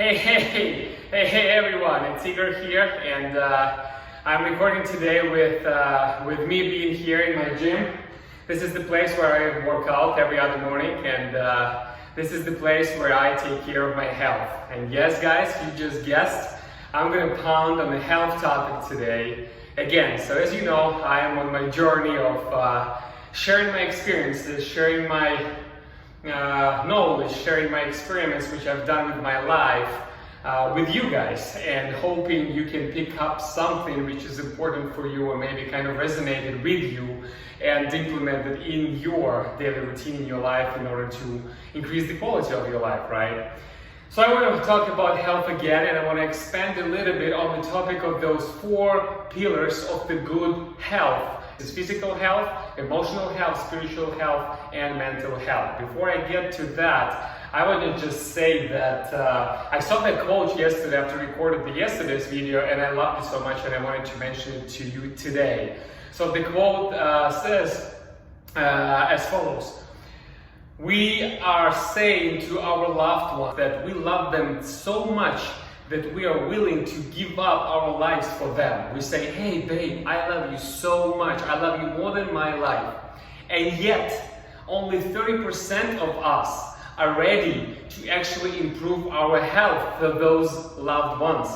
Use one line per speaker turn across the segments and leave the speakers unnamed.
Hey everyone, it's Igor here, and I'm recording today with me being here in my gym. This is the place where I work out every other morning, and this is the place where I take care of my health. And yes guys, you just guessed, I'm gonna pound on the health topic today again. So as you know, I am on my journey of sharing my experiences, sharing my knowledge, sharing my experiments which I've done with my life with you guys, and hoping you can pick up something which is important for you or maybe kind of resonated with you and implement it in your daily routine in your life in order to increase the quality of your life, right? So I want to talk about health again, and I want to expand a little bit on the topic of those 4 pillars of the good health. It's physical health, emotional health, spiritual health, and mental health. Before I get to that, I want to just say that I saw that quote yesterday after I recorded yesterday's video, and I loved it so much and I wanted to mention it to you today. So the quote says as follows: we are saying to our loved ones that we love them so much that we are willing to give up our lives for them. We say, hey babe, I love you so much, I love you more than my life. And yet, only 30% of us are ready to actually improve our health for those loved ones.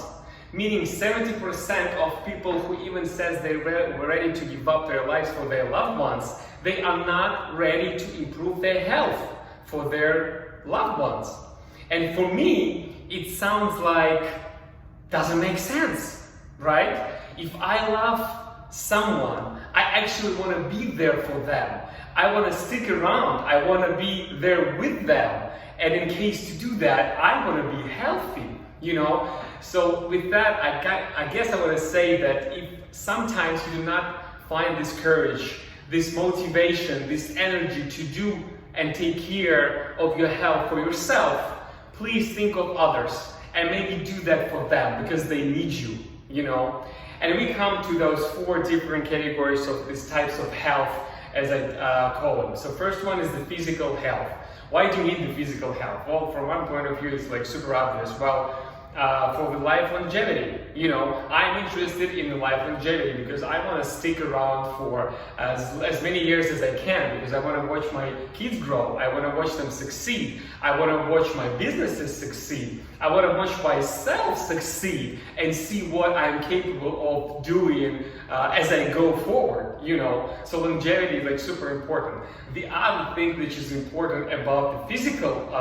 Meaning 70% of people who even says they were ready to give up their lives for their loved ones, they are not ready to improve their health for their loved ones. And for me, it sounds like doesn't make sense, right? If I love someone, I actually want to be there for them. I want to stick around. I want to be there with them. And in case to do that, I want to be healthy, you know? So with that, I guess I want to say that if sometimes you do not find this courage, this motivation, this energy to do and take care of your health for yourself, please think of others and maybe do that for them because they need you, you know? And we come to those 4 different categories of these types of health, as I call them. So first one is the physical health. Why do you need the physical health? Well, from one point of view, it's like super obvious. Well, for the life longevity, you know, I'm interested in the life longevity because I want to stick around for as many years as I can, because I want to watch my kids grow, I want to watch them succeed, I want to watch my businesses succeed, I want to watch myself succeed and see what I'm capable of doing as I go forward, you know. So longevity is like super important. The other thing which is important about the physical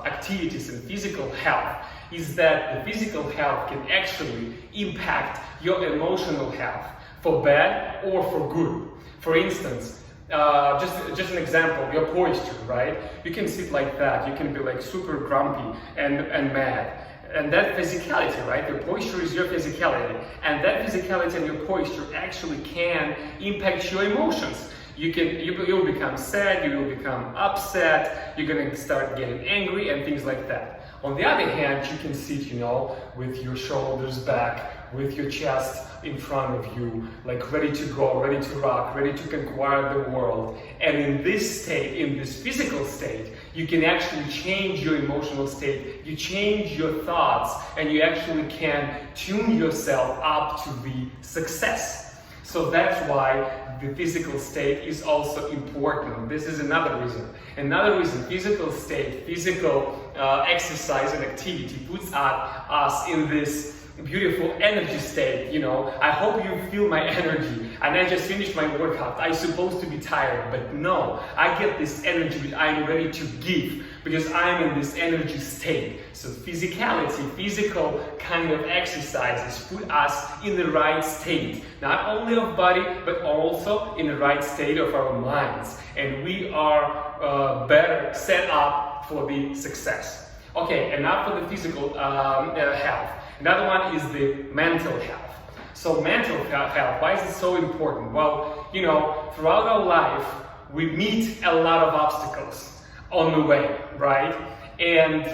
activities and physical health is that the physical health can actually impact your emotional health for bad or for good. For instance, just an example, your posture, right? You can sit like that, you can be like super grumpy and mad. And that physicality, right? Your posture is your physicality. And that physicality and your posture actually can impact your emotions. You'll become sad, you will become upset, you're gonna start getting angry and things like that. On the other hand, you can sit, you know, with your shoulders back, with your chest in front of you, like ready to go, ready to rock, ready to conquer the world. And in this state, in this physical state, you can actually change your emotional state, you change your thoughts, and you actually can tune yourself up to the success. So that's why the physical state is also important. This is another reason. Another reason, physical state, physical exercise and activity puts us in this beautiful energy state, you know. I hope you feel my energy. And I just finished my workout. I'm supposed to be tired, but no, I get this energy that I'm ready to give because I'm in this energy state. So physicality, physical kind of exercises put us in the right state, not only of body, but also in the right state of our minds. And we are better set up for the success. Okay, enough for the physical health. Another one is the mental health. So mental health, why is it so important? Well, you know, throughout our life, we meet a lot of obstacles on the way, right? And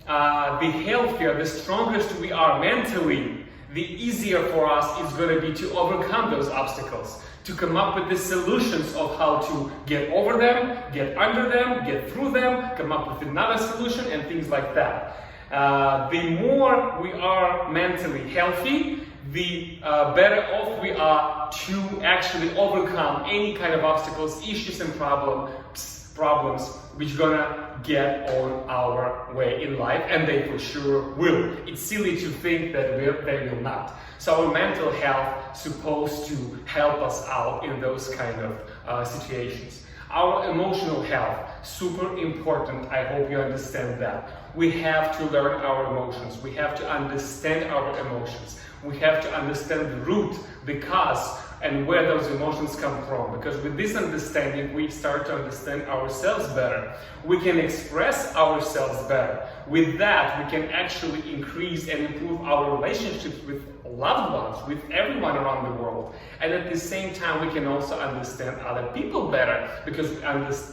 the healthier, the strongest we are mentally, the easier for us is going to be to overcome those obstacles, to come up with the solutions of how to get over them, get under them, get through them, come up with another solution and things like that. The more we are mentally healthy, the better off we are to actually overcome any kind of obstacles, issues, and problems which gonna get on our way in life, and they for sure will. It's silly to think that they will not. So our mental health is supposed to help us out in those kind of situations. Our emotional health, super important. I hope you understand that. We have to learn our emotions. We have to understand our emotions. We have to understand the root, the cause, and where those emotions come from. Because with this understanding, we start to understand ourselves better. We can express ourselves better. With that, we can actually increase and improve our relationships with loved ones, with everyone around the world. And at the same time, we can also understand other people better, because we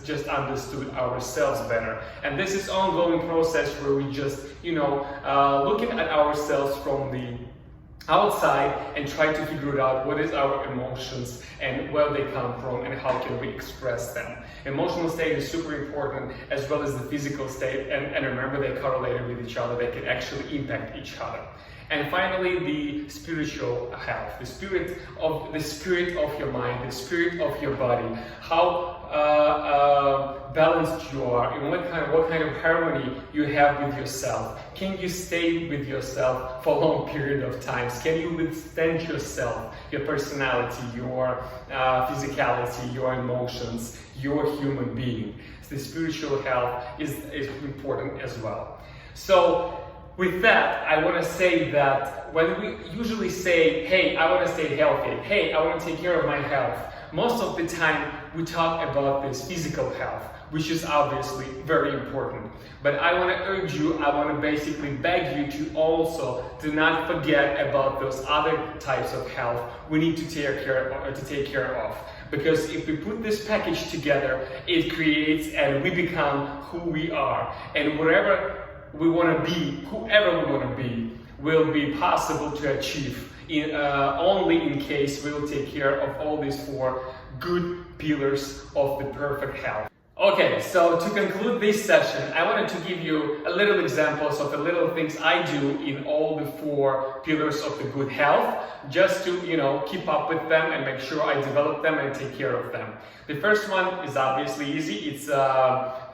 just understood ourselves better. And this is an ongoing process where we just, looking at ourselves from the outside and try to figure out what is our emotions and where they come from and how can we express them. Emotional state is super important, as well as the physical state, and remember, they correlated with each other. They can actually impact each other. And finally, the spiritual health, the spirit of your mind, the spirit of your body, how balanced you are, and what kind of harmony you have with yourself. Can you stay with yourself for a long period of time? Can you withstand yourself, your personality, your physicality, your emotions, your human being? So the spiritual health is important as well. So with that, I want to say that when we usually say, hey, I want to stay healthy, hey, I want to take care of my health, most of the time we talk about this physical health, which is obviously very important. But I want to urge you, I want to basically beg you to also do not forget about those other types of health we need to take care of. Because if we put this package together, it creates and we become who we are. And wherever we want to be, whoever we want to be, will be possible to achieve only in case we'll take care of all these 4 good pillars of the perfect health. Okay, so to conclude this session, I wanted to give you a little examples of the little things I do in all the 4 pillars of the good health, just to, keep up with them and make sure I develop them and take care of them. The first one is obviously easy. It's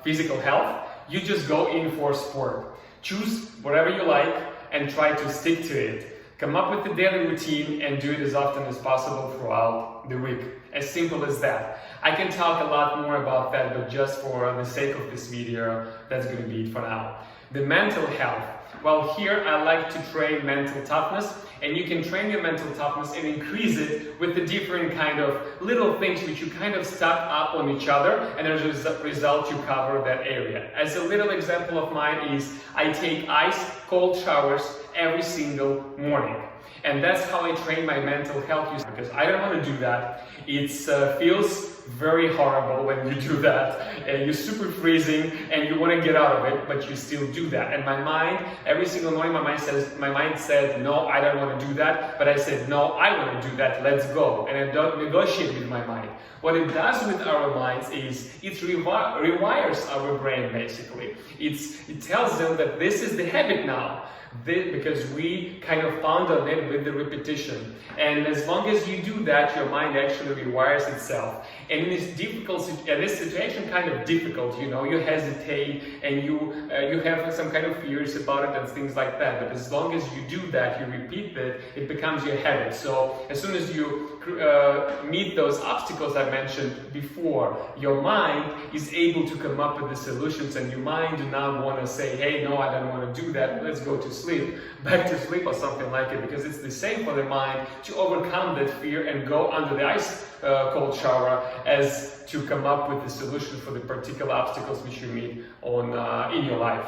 physical health. You just go in for sport. Choose whatever you like and try to stick to it. Come up with a daily routine and do it as often as possible throughout the week. As simple as that. I can talk a lot more about that, but just for the sake of this video, that's going to be it for now. The mental health. Well, here I like to train mental toughness, and you can train your mental toughness and increase it with the different kind of little things which you kind of stack up on each other, and as a result you cover that area. As a little example of mine is I take ice cold showers every single morning. And that's how I train my mental health, because I don't want to do that. It feels very horrible when you do that, and you're super freezing and you want to get out of it, but you still do that. And my mind, every single morning, my mind said, no, I don't want to do that. But I said, no, I want to do that. Let's go. And I don't negotiate with my mind. What it does with our minds is it rewires our brain, basically. It tells them that this is the habit now. Because we kind of found on it with the repetition. And as long as you do that, your mind actually rewires itself. And in this situation kind of difficult, you hesitate and you have some kind of fears about it and things like that. But as long as you do that, you repeat that, it becomes your habit. So as soon as you meet those obstacles I mentioned before, your mind is able to come up with the solutions, and your mind do not want to say, hey, no, I don't want to do that, let's go to sleep, back to sleep or something like it, because it's the same for the mind to overcome that fear and go under the ice cold shower as to come up with the solution for the particular obstacles which you meet in your life.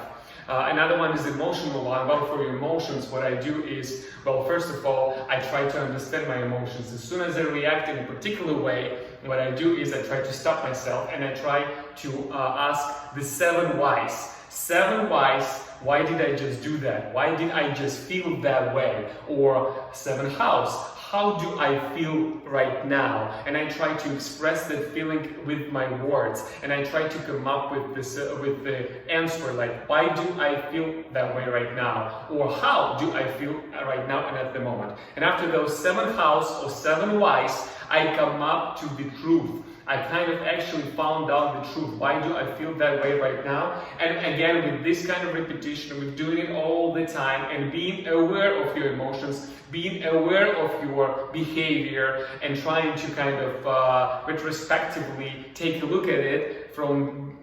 Another one is emotional one. Well, for your emotions, what I do is, well, first of all, I try to understand my emotions. As soon as I react in a particular way, what I do is I try to stop myself and I try to ask the 7 whys. 7 whys. Why did I just do that? Why did I just feel that way? Or 7 hows. how do I feel right now? And I try to express that feeling with my words, and I try to come up with this with the answer, like, why do I feel that way right now, or how do I feel right now and at the moment. And after those 7 hows or 7 whys, I come up to the truth. I kind of actually found out the truth. Why do I feel that way right now? And again, with this kind of repetition, with doing it all the time and being aware of your emotions, being aware of your behavior, and trying to kind of retrospectively take a look at it from,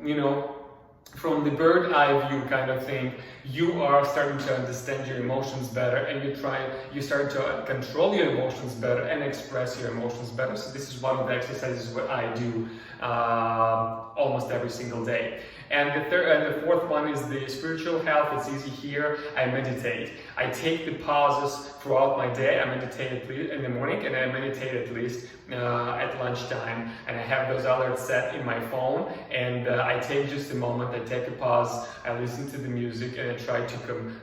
from the bird eye view kind of thing, you are starting to understand your emotions better, and you start to control your emotions better and express your emotions better. So this is one of the exercises what I do almost every single day. And the fourth one is the spiritual health. It's easy here. I meditate. I take the pauses throughout my day. I meditate in the morning, and I meditate at least at lunchtime. And I have those alerts set in my phone, and I take just a moment. I take a pause. I listen to the music, and I try to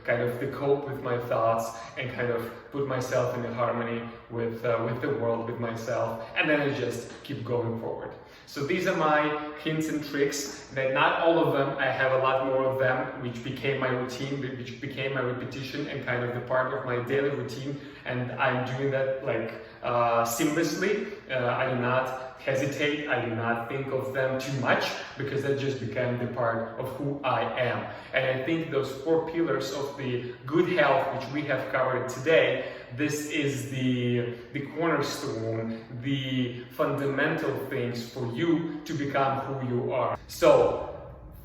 kind of cope with my thoughts and kind of put myself in harmony with the world, with myself, and then I just keep going forward. So these are my hints and tricks. That not all of them, I have a lot more of them, which became my routine, which became my repetition and kind of the part of my daily routine. And I'm doing that like seamlessly. I do not hesitate. I do not think of them too much, because that just became the part of who I am. And I think those 4 pillars of the good health, which we have covered today, this is the cornerstone, the fundamental things for you to become who you are. So,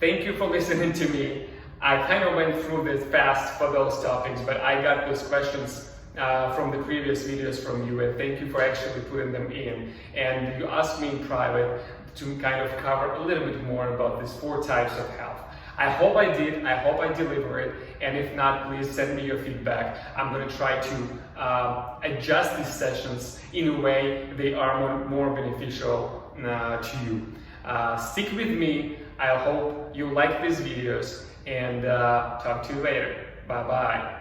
thank you for listening to me. I kind of went through this fast for those topics, but I got those questions from the previous videos from you, and thank you for actually putting them in. And you asked me in private to kind of cover a little bit more about these 4 types of health. I hope I did. I hope I delivered it. And if not, please send me your feedback. I'm going to try to adjust these sessions in a way they are more beneficial to you. Stick with me. I hope you like these videos, and talk to you later. Bye-bye.